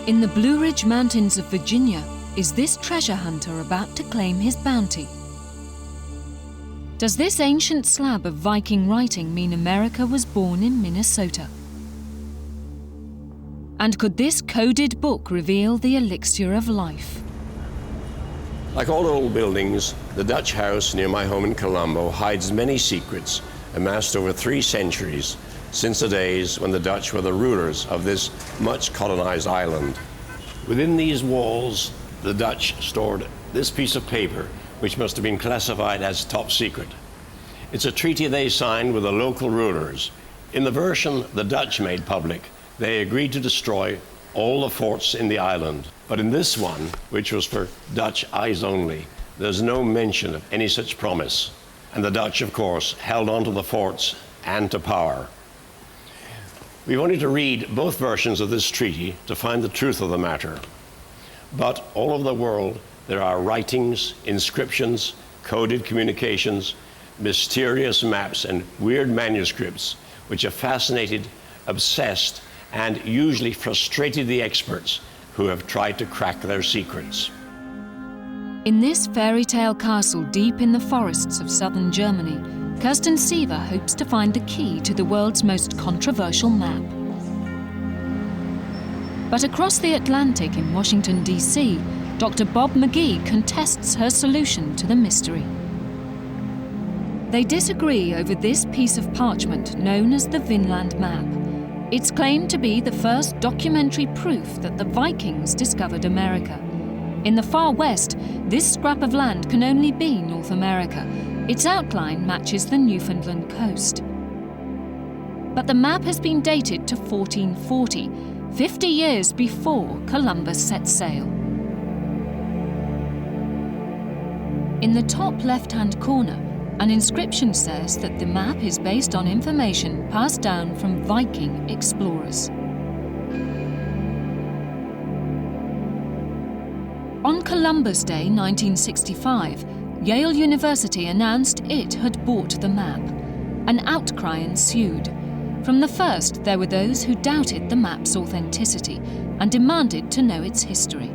In the Blue Ridge Mountains of Virginia, is this treasure hunter about to claim his bounty? Does this ancient slab of Viking writing mean America was born in Minnesota? And could this coded book reveal the elixir of life? Like all old buildings, the Dutch house near my home in Colombo hides many secrets amassed over 3 centuries since the days when the Dutch were the rulers of this much colonized island. Within these walls, the Dutch stored this piece of paper, which must have been classified as top secret. It's a treaty they signed with the local rulers. In the version the Dutch made public, they agreed to destroy all the forts in the island. But in this one, which was for Dutch eyes only, there's no mention of any such promise. And the Dutch, of course, held on to the forts and to power. We've only to read both versions of this treaty to find the truth of the matter. But all over the world, there are writings, inscriptions, coded communications, mysterious maps, and weird manuscripts which have fascinated, obsessed, and usually frustrated the experts who have tried to crack their secrets. In this fairy tale castle deep in the forests of southern Germany, Kirsten Seaver hopes to find the key to the world's most controversial map. But across the Atlantic in Washington, D.C., Dr. Bob McGee contests her solution to the mystery. They disagree over this piece of parchment known as the Vinland Map. It's claimed to be the first documentary proof that the Vikings discovered America. In the far west, this scrap of land can only be North America. Its outline matches the Newfoundland coast. But the map has been dated to 1440, 50 years before Columbus set sail. In the top left-hand corner, an inscription says that the map is based on information passed down from Viking explorers. On Columbus Day 1965, Yale University announced it had bought the map. An outcry ensued. From the first, there were those who doubted the map's authenticity and demanded to know its history.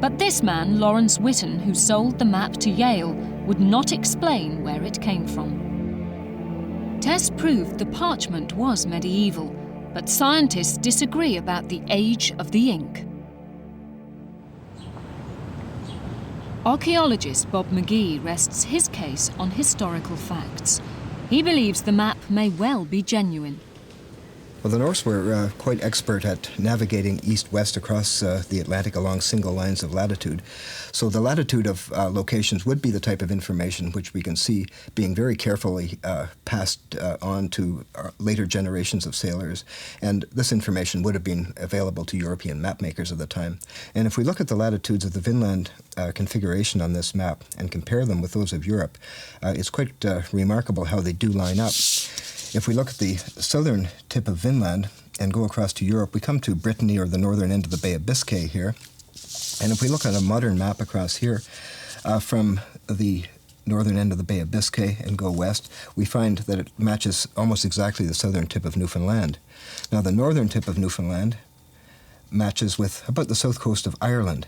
But this man, Lawrence Witten, who sold the map to Yale, would not explain where it came from. Tests proved the parchment was medieval, but scientists disagree about the age of the ink. Archaeologist Bob McGee rests his case on historical facts. He believes the map may well be genuine. Well, the Norse were quite expert at navigating east-west across the Atlantic along single lines of latitude. So the latitude of locations would be the type of information which we can see being very carefully passed on to later generations of sailors. And this information would have been available to European map makers of the time. And if we look at the latitudes of the Vinland configuration on this map and compare them with those of Europe, it's quite remarkable how they do line up. If we look at the southern tip of Vinland and go across to Europe, we come to Brittany, or the northern end of the Bay of Biscay here. And if we look at a modern map across here, from the northern end of the Bay of Biscay and go west, we find that it matches almost exactly the southern tip of Newfoundland. Now, the northern tip of Newfoundland matches with about the south coast of Ireland.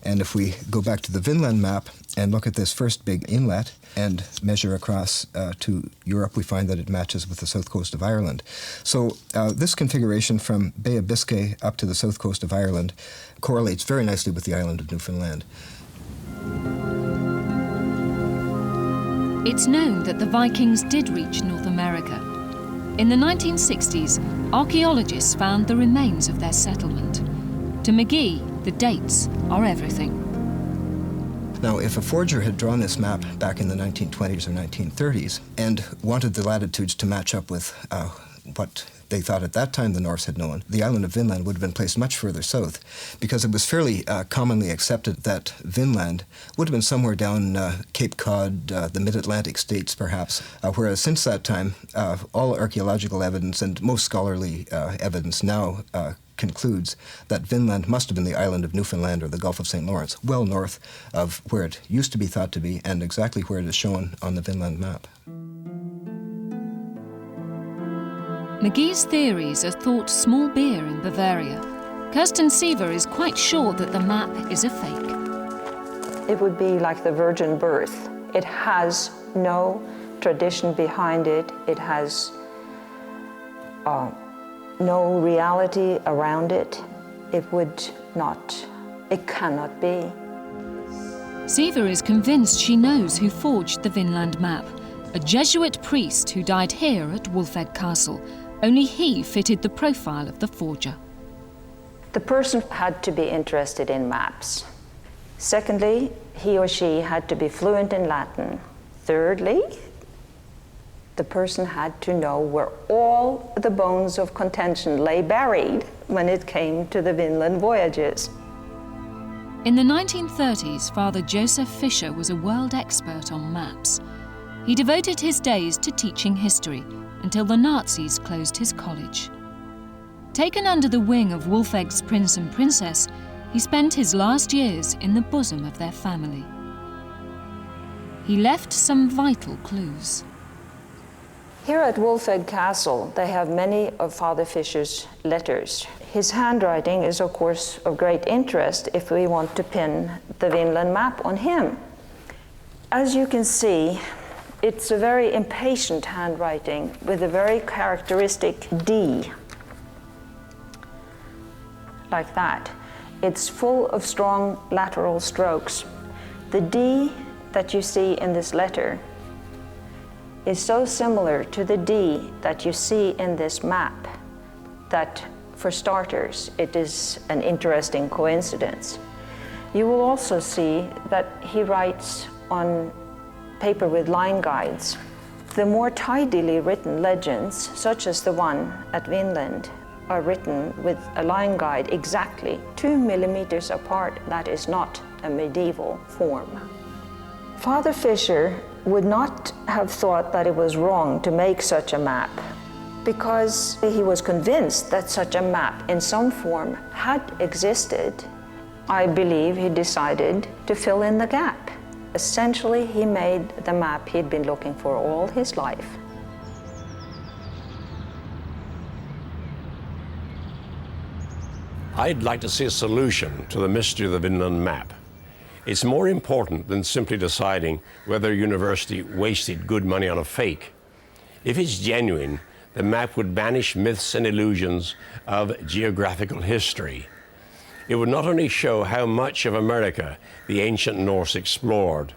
And if we go back to the Vinland map and look at this first big inlet and measure across to Europe, we find that it matches with the south coast of Ireland. So this configuration from Bay of Biscay up to the south coast of Ireland correlates very nicely with the island of Newfoundland. It's known that the Vikings did reach North America. In the 1960s, archaeologists found the remains of their settlement. To McGee, the dates are everything. Now, if a forger had drawn this map back in the 1920s or 1930s and wanted the latitudes to match up with what they thought at that time the Norse had known, the island of Vinland would have been placed much further south, because it was fairly commonly accepted that Vinland would have been somewhere down Cape Cod, the mid-Atlantic states perhaps, whereas since that time, all archaeological evidence and most scholarly evidence now concludes that Vinland must have been the island of Newfoundland or the Gulf of St. Lawrence, well north of where it used to be thought to be and exactly where it is shown on the Vinland map. McGee's theories are thought small beer in Bavaria. Kirsten Seaver is quite sure that the map is a fake. It would be like the virgin birth. It has no tradition behind it. It has no reality around it. It cannot be. Seaver is convinced she knows who forged the Vinland Map, a Jesuit priest who died here at Wolfegg Castle. Only he fitted the profile of the forger. The person had to be interested in maps. Secondly, he or she had to be fluent in Latin. Thirdly, the person had to know where all the bones of contention lay buried when it came to the Vinland voyages. In the 1930s, Father Joseph Fisher was a world expert on maps. He devoted his days to teaching history until the Nazis closed his college. Taken under the wing of Wolfegg's prince and princess, he spent his last years in the bosom of their family. He left some vital clues. Here at Wolfegg Castle, they have many of Father Fisher's letters. His handwriting is, of course, of great interest if we want to pin the Vinland Map on him. As you can see, it's a very impatient handwriting with a very characteristic D, like that. It's full of strong lateral strokes. The D that you see in this letter is so similar to the D that you see in this map that, for starters, it is an interesting coincidence. You will also see that he writes on paper with line guides. The more tidily written legends, such as the one at Vinland, are written with a line guide exactly 2 millimeters apart. That is not a medieval form. Father Fisher would not have thought that it was wrong to make such a map, because he was convinced that such a map in some form had existed. I believe he decided to fill in the gap. Essentially, he made the map he'd been looking for all his life. I'd like to see a solution to the mystery of the Vinland Map. It's more important than simply deciding whether a university wasted good money on a fake. If it's genuine, the map would banish myths and illusions of geographical history. It would not only show how much of America the ancient Norse explored,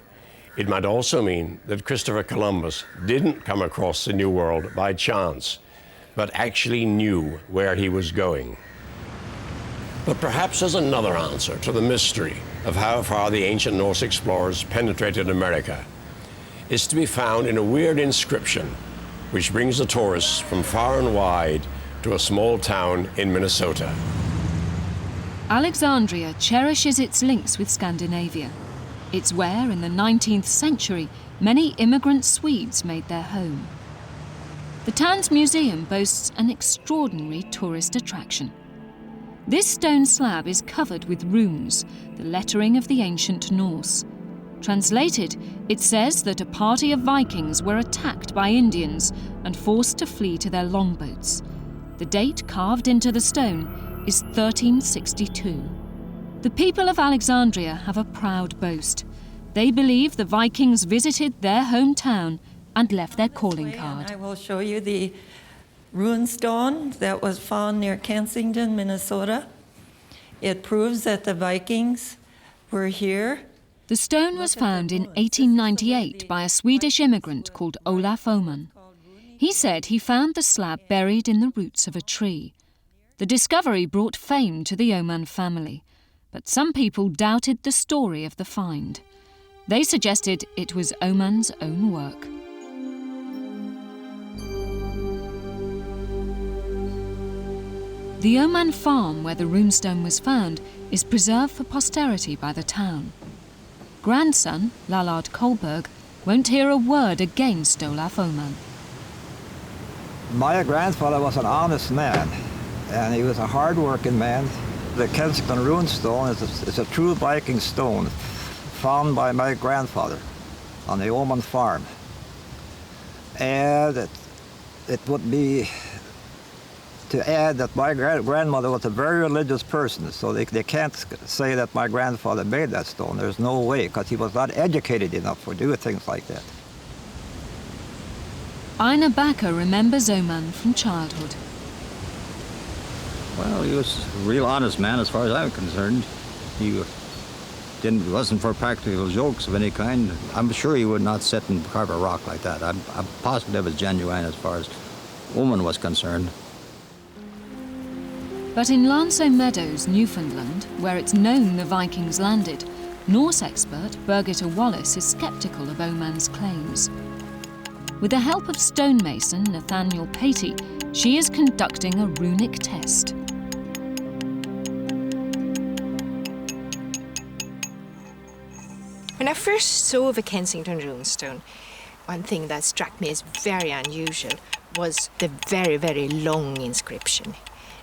it might also mean that Christopher Columbus didn't come across the New World by chance, but actually knew where he was going. But perhaps there's another answer to the mystery of how far the ancient Norse explorers penetrated America. It's to be found in a weird inscription which brings the tourists from far and wide to a small town in Minnesota. Alexandria cherishes its links with Scandinavia. It's where, in the 19th century, many immigrant Swedes made their home. The town's museum boasts an extraordinary tourist attraction. This stone slab is covered with runes, the lettering of the ancient Norse. Translated, it says that a party of Vikings were attacked by Indians and forced to flee to their longboats. The date carved into the stone is 1362. The people of Alexandria have a proud boast. They believe the Vikings visited their hometown and left their calling card. I will show you the Runestone that was found near Kensington, Minnesota. It proves that the Vikings were here. The stone was found in 1898 by a Swedish immigrant called Olaf Oman. He said he found the slab buried in the roots of a tree. The discovery brought fame to the Oman family, but some people doubted the story of the find. They suggested it was Oman's own work. The Oman farm where the runestone was found is preserved for posterity by the town. Grandson, Lallard Kolberg, won't hear a word against Olaf Oman. My grandfather was an honest man, and he was a hard-working man. The Kensington runestone is a true Viking stone found by my grandfather on the Oman farm. And it would be to add that my grandmother was a very religious person, so they can't say that my grandfather made that stone. There's no way, because he was not educated enough for doing things like that. Einar Backer remembers Oman from childhood. Well, he was a real honest man as far as I'm concerned. He wasn't for practical jokes of any kind. I'm sure he would not sit and carve a rock like that. I'm positive it was genuine as far as Oman was concerned. But in Landso Meadows, Newfoundland, where it's known the Vikings landed, Norse expert Birgitta Wallace is sceptical of Oman's claims. With the help of stonemason Nathaniel Patey, she is conducting a runic test. When I first saw the Kensington runestone, one thing that struck me as very unusual was the very, very long inscription.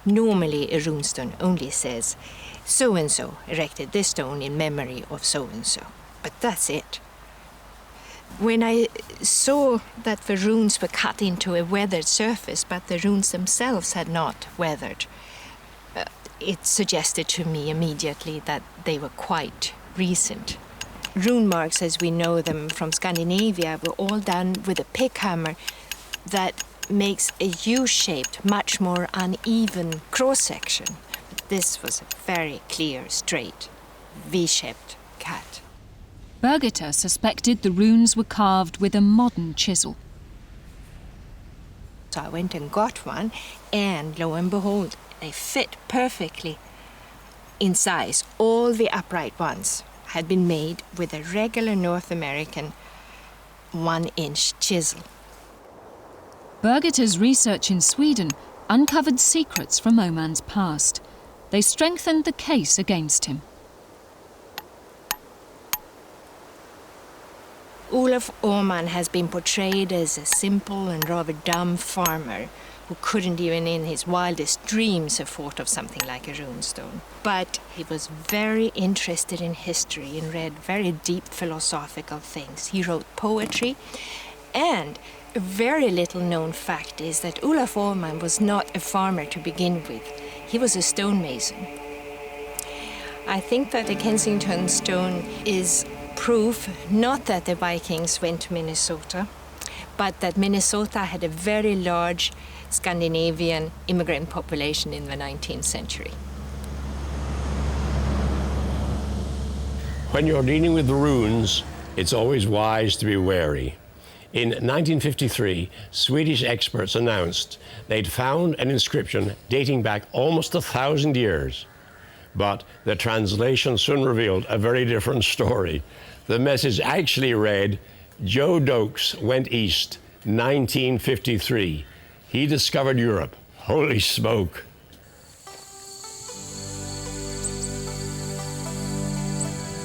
Normally a runestone only says, so-and-so erected this stone in memory of so-and-so, but that's it. When I saw that the runes were cut into a weathered surface, but the runes themselves had not weathered, it suggested to me immediately that they were quite recent. Rune marks, as we know them from Scandinavia, were all done with a pick hammer that makes a U-shaped, much more uneven cross-section. This was a very clear, straight, V-shaped cut. Birgitta suspected the runes were carved with a modern chisel. So I went and got one, and lo and behold, they fit perfectly in size. All the upright ones had been made with a regular North American 1-inch chisel. Birgitta's research in Sweden uncovered secrets from Oman's past. They strengthened the case against him. Olof Åman has been portrayed as a simple and rather dumb farmer who couldn't even in his wildest dreams have thought of something like a runestone. But he was very interested in history and read very deep philosophical things. He wrote poetry, and a very little known fact is that Olof Åman was not a farmer to begin with. He was a stonemason. I think that the Kensington stone is proof not that the Vikings went to Minnesota, but that Minnesota had a very large Scandinavian immigrant population in the 19th century. When you're dealing with the runes, it's always wise to be wary. In 1953, Swedish experts announced they'd found an inscription dating back almost 1,000 years. But the translation soon revealed a very different story. The message actually read, Joe Dokes went east, 1953. He discovered Europe. Holy smoke.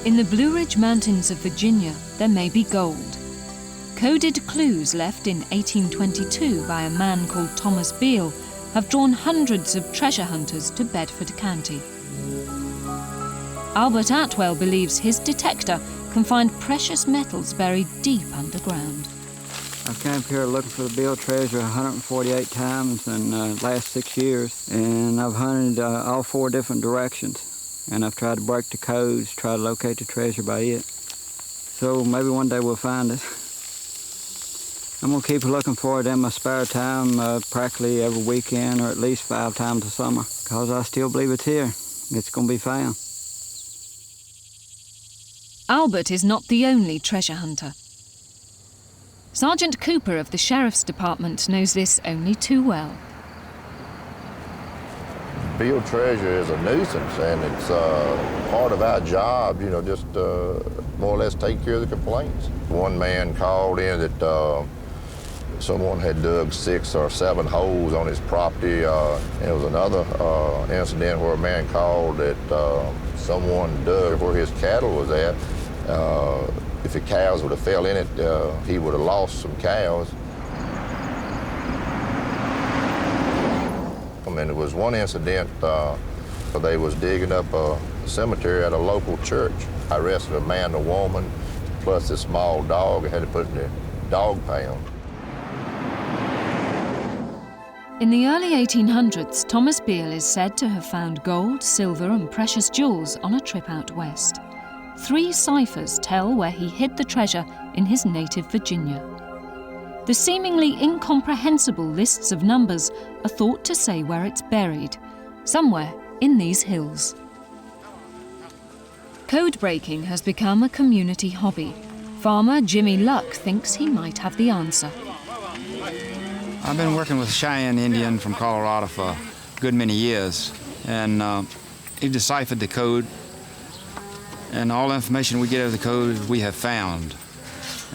In the Blue Ridge Mountains of Virginia, there may be gold. Coded clues left in 1822 by a man called Thomas Beale have drawn hundreds of treasure hunters to Bedford County. Albert Atwell believes his detector can find precious metals buried deep underground. I've camped here looking for the Beale treasure 148 times in the last 6 years, and I've hunted all 4 different directions, and I've tried to break the codes, try to locate the treasure by it. So maybe one day we'll find it. I'm going to keep looking for it in my spare time, practically every weekend or at least 5 times a summer, because I still believe it's here. It's going to be found. Albert is not the only treasure hunter. Sergeant Cooper of the Sheriff's Department knows this only too well. Beale treasure is a nuisance, and it's part of our job, just more or less take care of the complaints. One man called in that someone had dug 6 or 7 holes on his property. There was another incident where a man called that someone dug where his cattle was at. If the cows would have fell in it, he would have lost some cows. And there was one incident where they was digging up a cemetery at a local church. I arrested a man and a woman, plus a small dog. I had to put in the dog pound. In the early 1800s, Thomas Beale is said to have found gold, silver and precious jewels on a trip out west. 3 ciphers tell where he hid the treasure in his native Virginia. The seemingly incomprehensible lists of numbers are thought to say where it's buried, somewhere in these hills. Code breaking has become a community hobby. Farmer Jimmy Luck thinks he might have the answer. I've been working with a Cheyenne Indian from Colorado for a good many years, and he deciphered the code, and all the information we get of the code we have found,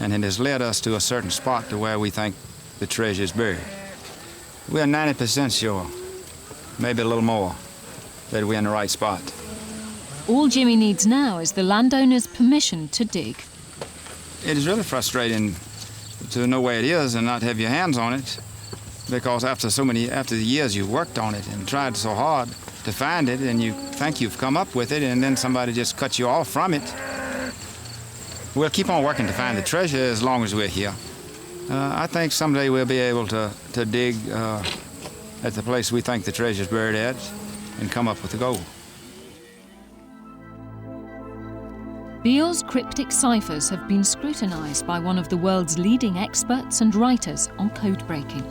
and it has led us to a certain spot to where we think the treasure is buried. We are 90% sure, maybe a little more, that we're in the right spot. All Jimmy needs now is the landowner's permission to dig. It is really frustrating to know where it is and not have your hands on it, because after the years you've worked on it and tried so hard to find it, and you think you've come up with it, and then somebody just cuts you off from it. We'll keep on working to find the treasure as long as we're here. I think someday we'll be able to dig at the place we think the treasure's buried at and come up with the gold. Beale's cryptic ciphers have been scrutinized by one of the world's leading experts and writers on code breaking.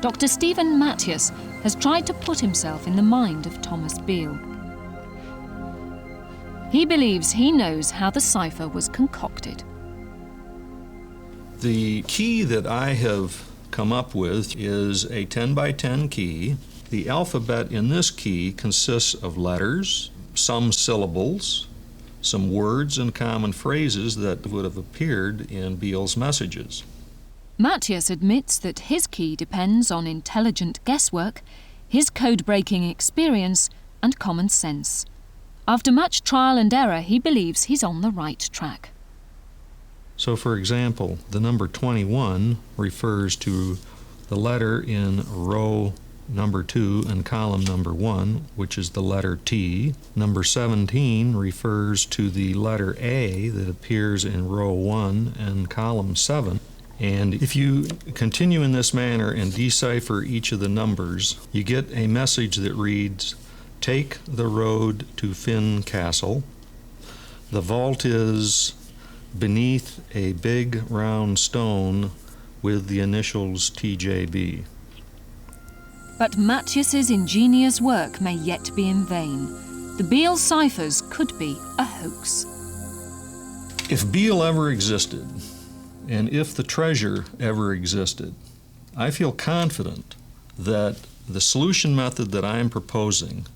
Dr. Stephen Matthias has tried to put himself in the mind of Thomas Beale. He believes he knows how the cipher was concocted. The key that I have come up with is a 10 by 10 key. The alphabet in this key consists of letters, some syllables, some words and common phrases that would have appeared in Beale's messages. Matthias admits that his key depends on intelligent guesswork, his code-breaking experience and common sense. After much trial and error, he believes he's on the right track. So, for example, the number 21 refers to the letter in row number 2 and column number 1, which is the letter T. Number 17 refers to the letter A that appears in row 1 and column 7. And if you continue in this manner and decipher each of the numbers, you get a message that reads, "Take the road to Finn Castle. The vault is beneath a big round stone with the initials TJB." But Matthias's ingenious work may yet be in vain. The Beale ciphers could be a hoax. If Beale ever existed, and if the treasure ever existed, I feel confident that the solution method that I am proposing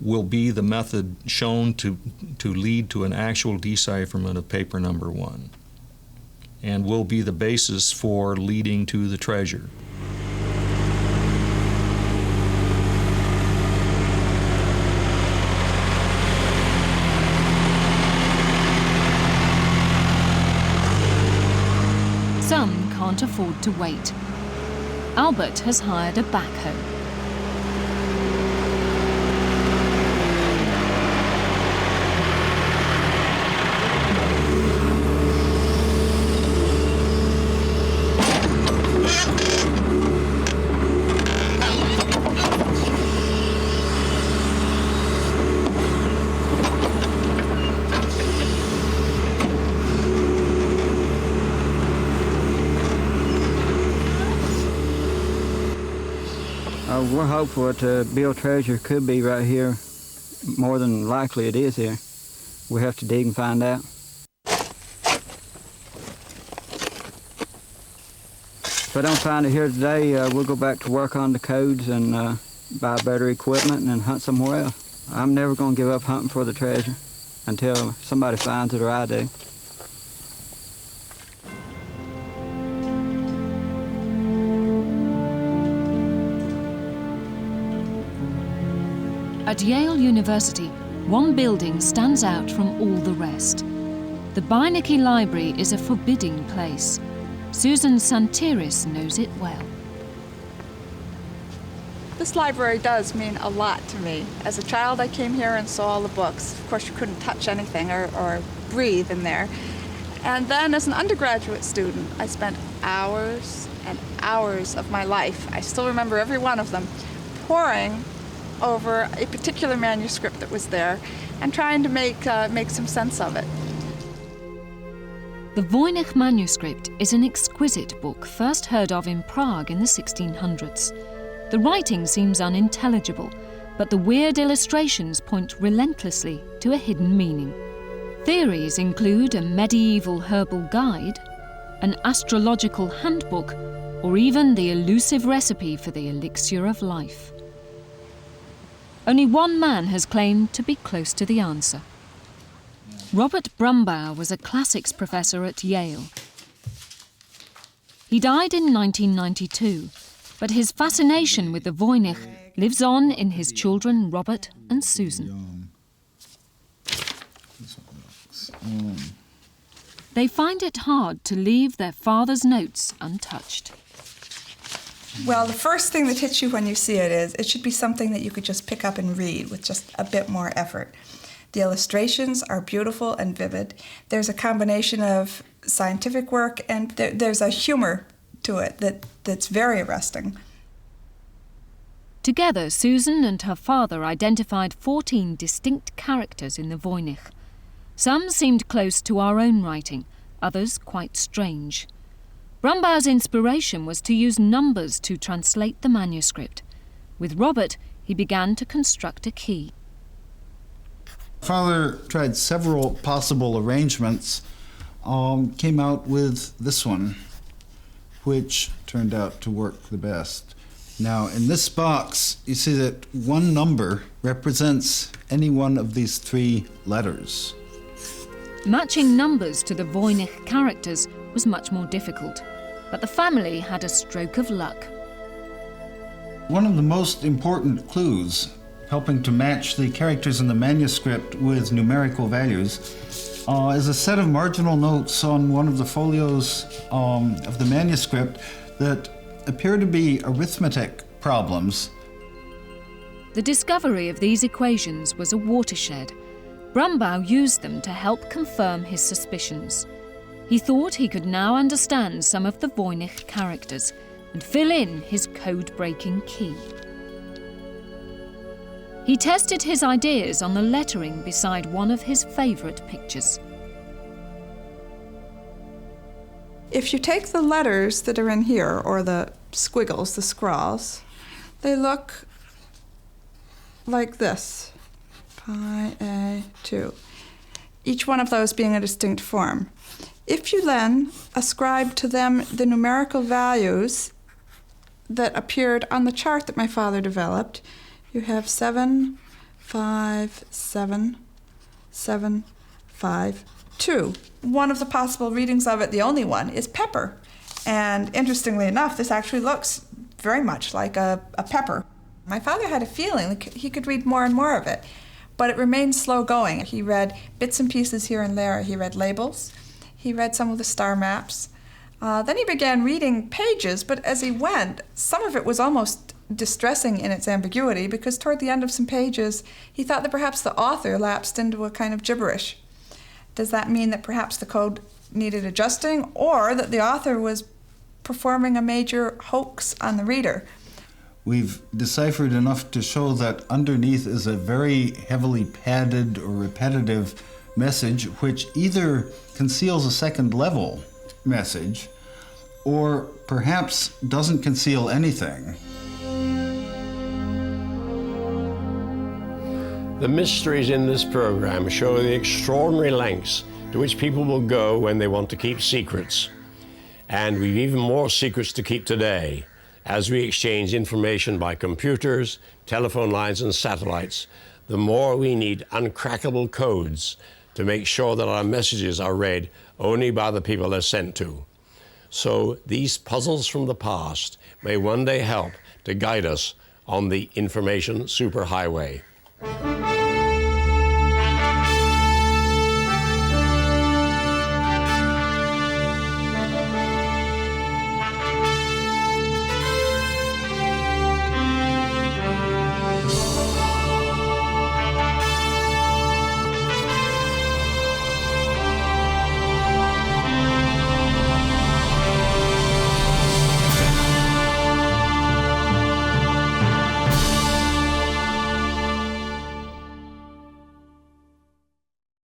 will be the method shown to lead to an actual decipherment of paper number 1, and will be the basis for leading to the treasure. Some can't afford to wait. Albert has hired a backhoe. We're hopeful that the Beale treasure could be right here. More than likely it is here. We have to dig and find out. If I don't find it here today, we'll go back to work on the codes and buy better equipment and hunt somewhere else. I'm never going to give up hunting for the treasure until somebody finds it or I do. At Yale University, one building stands out from all the rest. The Beinecke Library is a forbidding place. Susan Santiris knows it well. This library does mean a lot to me. As a child, I came here and saw all the books. Of course, you couldn't touch anything or breathe in there. And then as an undergraduate student, I spent hours and hours of my life. I still remember every one of them, poring over a particular manuscript that was there and trying to make some sense of it. The Voynich manuscript is an exquisite book first heard of in Prague in the 1600s. The writing seems unintelligible, but the weird illustrations point relentlessly to a hidden meaning. Theories include a medieval herbal guide, an astrological handbook, or even the elusive recipe for the elixir of life. Only one man has claimed to be close to the answer. Robert Brumbaugh was a classics professor at Yale. He died in 1992, but his fascination with the Voynich lives on in his children Robert and Susan. They find it hard to leave their father's notes untouched. Well, the first thing that hits you when you see it is it should be something that you could just pick up and read with just a bit more effort. The illustrations are beautiful and vivid. There's a combination of scientific work and there's a humor to it that's very arresting. Together, Susan and her father identified 14 distinct characters in the Voynich. Some seemed close to our own writing, others quite strange. Brumbaugh's inspiration was to use numbers to translate the manuscript. With Robert, he began to construct a key. Father tried several possible arrangements, came out with this one, which turned out to work the best. Now, in this box, you see that one number represents any one of these 3 letters. Matching numbers to the Voynich characters was much more difficult, but the family had a stroke of luck. One of the most important clues helping to match the characters in the manuscript with numerical values is a set of marginal notes on one of the folios of the manuscript that appear to be arithmetic problems. The discovery of these equations was a watershed. Brumbaugh used them to help confirm his suspicions. He thought he could now understand some of the Voynich characters and fill in his code-breaking key. He tested his ideas on the lettering beside one of his favourite pictures. If you take the letters that are in here, or the squiggles, the scrawls, they look like this. Pi A 2. Each one of those being a distinct form. If you then ascribe to them the numerical values that appeared on the chart that my father developed, you have 7, 5, 7, 7, 5, 2. One of the possible readings of it, the only one, is pepper. And interestingly enough, this actually looks very much like a pepper. My father had a feeling that he could read more and more of it, but it remained slow going. He read bits and pieces here and there. He read labels. He read some of the star maps. Then he began reading pages, but as he went, some of it was almost distressing in its ambiguity, because toward the end of some pages, he thought that perhaps the author lapsed into a kind of gibberish. Does that mean that perhaps the code needed adjusting, or that the author was performing a major hoax on the reader? We've deciphered enough to show that underneath is a very heavily padded or repetitive message, which either conceals a second level message or perhaps doesn't conceal anything. The mysteries in this program show the extraordinary lengths to which people will go when they want to keep secrets. And we've even more secrets to keep today, as we exchange information by computers, telephone lines, and satellites. The more we need uncrackable codes to make sure that our messages are read only by the people they're sent to. So these puzzles from the past may one day help to guide us on the information superhighway.